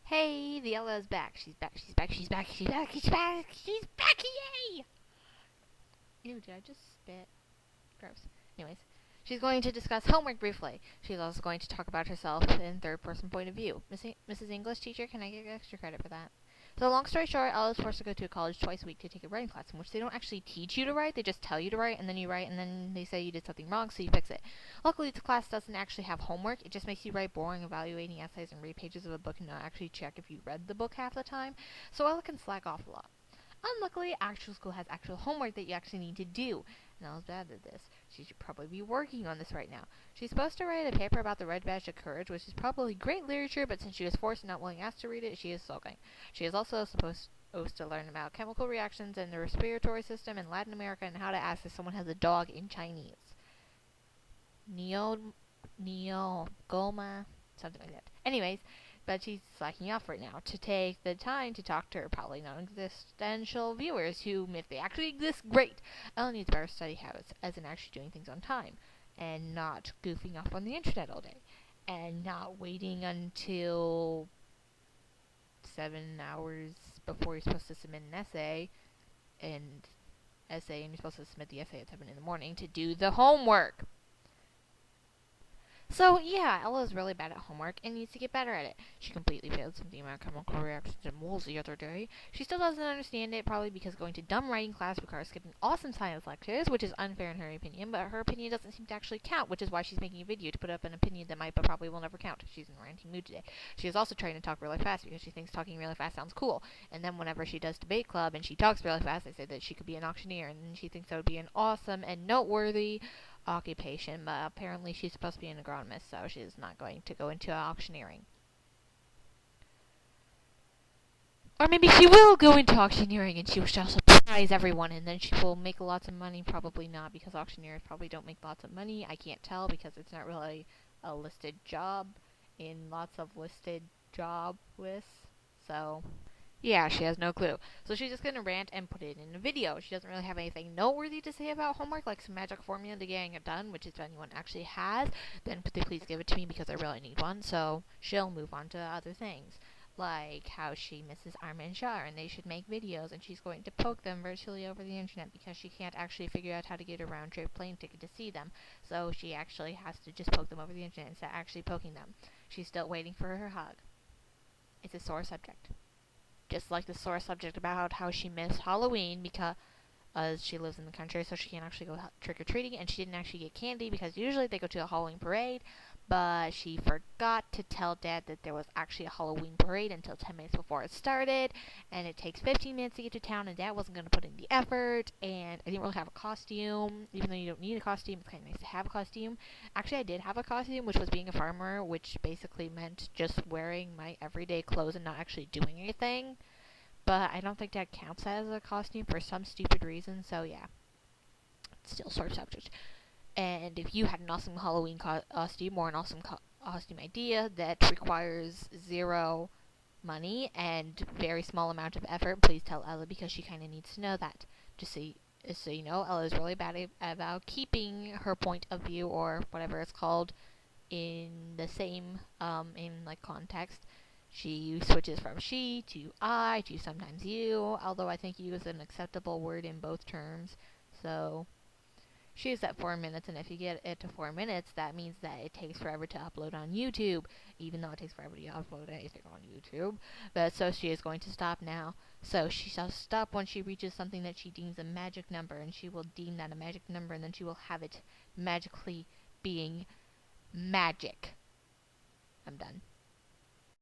Hey, the Ella's back. She's back. She's back. She's back. She's back. She's back. She's back. Yay! Ew, did I just spit? Gross. Anyways, she's going to discuss homework briefly. She's also going to talk about herself in third-person point of view. Mrs. English teacher, can I get extra credit for that? So long story short, Ella is forced to go to a college twice a week to take a writing class in which they don't actually teach you to write. They just tell you to write, and then you write, and then they say you did something wrong, so you fix it. Luckily, the class doesn't actually have homework. It just makes you write boring, evaluating essays and read pages of a book and not actually check if you read the book half the time. So Ella can slack off a lot. Unluckily, actual school has actual homework that you actually need to do. And Ella's bad at this. She should probably be working on this right now. She's supposed to write a paper about the Red Badge of Courage, which is probably great literature, but since she was forced and not willing asked to read it, she is sulking. She is also supposed to learn about chemical reactions in the respiratory system in Latin America and how to ask if someone has a dog in Chinese. Goma, something like that. Anyways, but she's slacking off right now to take the time to talk to her probably non-existential viewers who, if they actually exist, great. Ella needs better study habits, as in actually doing things on time, and not goofing off on the internet all day, and not waiting until 7 hours before you're supposed to submit an essay, and you're supposed to submit the essay at 7 in the morning to do the homework. So, yeah, Ella is really bad at homework and needs to get better at it. She completely failed something about chemical reactions in moles the other day. She still doesn't understand it, probably because going to dumb writing class requires skipping awesome science lectures, which is unfair in her opinion, but her opinion doesn't seem to actually count, which is why she's making a video to put up an opinion that might but probably will never count. She's in a ranting mood today. She is also trying to talk really fast because she thinks talking really fast sounds cool, and then whenever she does debate club and she talks really fast, they say that she could be an auctioneer, and she thinks that would be an awesome and noteworthy occupation, but apparently she's supposed to be an agronomist, so she's not going to go into auctioneering. Or maybe she will go into auctioneering and she shall surprise everyone and then she will make lots of money. Probably not, because auctioneers probably don't make lots of money. I can't tell because it's not really a listed job in lots of listed job lists. So yeah, she has no clue. So she's just gonna rant and put it in a video. She doesn't really have anything noteworthy to say about homework, like some magic formula to getting it done, which if anyone actually has, then please give it to me because I really need one. So she'll move on to other things, like how she misses Arma and Char and they should make videos, and she's going to poke them virtually over the internet because she can't actually figure out how to get a round trip plane ticket to see them. So she actually has to just poke them over the internet instead of actually poking them. She's still waiting for her hug. It's a sore subject. Just like the sore subject about how she missed Halloween because she lives in the country, so she can't actually go trick-or-treating, and she didn't actually get candy because usually they go to a Halloween parade, but she forgot to tell Dad that there was actually a Halloween parade until 10 minutes before it started, and it takes 15 minutes to get to town, and Dad wasn't going to put in the effort, and I didn't really have a costume. Even though you don't need a costume, it's kind of nice to have a costume. Actually, I did have a costume, which was being a farmer, which basically meant just wearing my everyday clothes and not actually doing anything. But I don't think that counts as a costume for some stupid reason, so yeah. It's still sort of subject. And if you had an awesome Halloween costume or an awesome costume idea that requires zero money and very small amount of effort, please tell Ella because she kind of needs to know that. Just so you know, Ella is really bad about keeping her point of view or whatever it's called in the same context. She switches from she to I to sometimes you, although I think you is an acceptable word in both terms. So she's at 4 minutes, and if you get it to 4 minutes, that means that it takes forever to upload on YouTube, even though it takes forever to upload anything on YouTube. But so she is going to stop now. So she shall stop when she reaches something that she deems a magic number, and she will deem that a magic number, and then she will have it magically being magic. I'm done.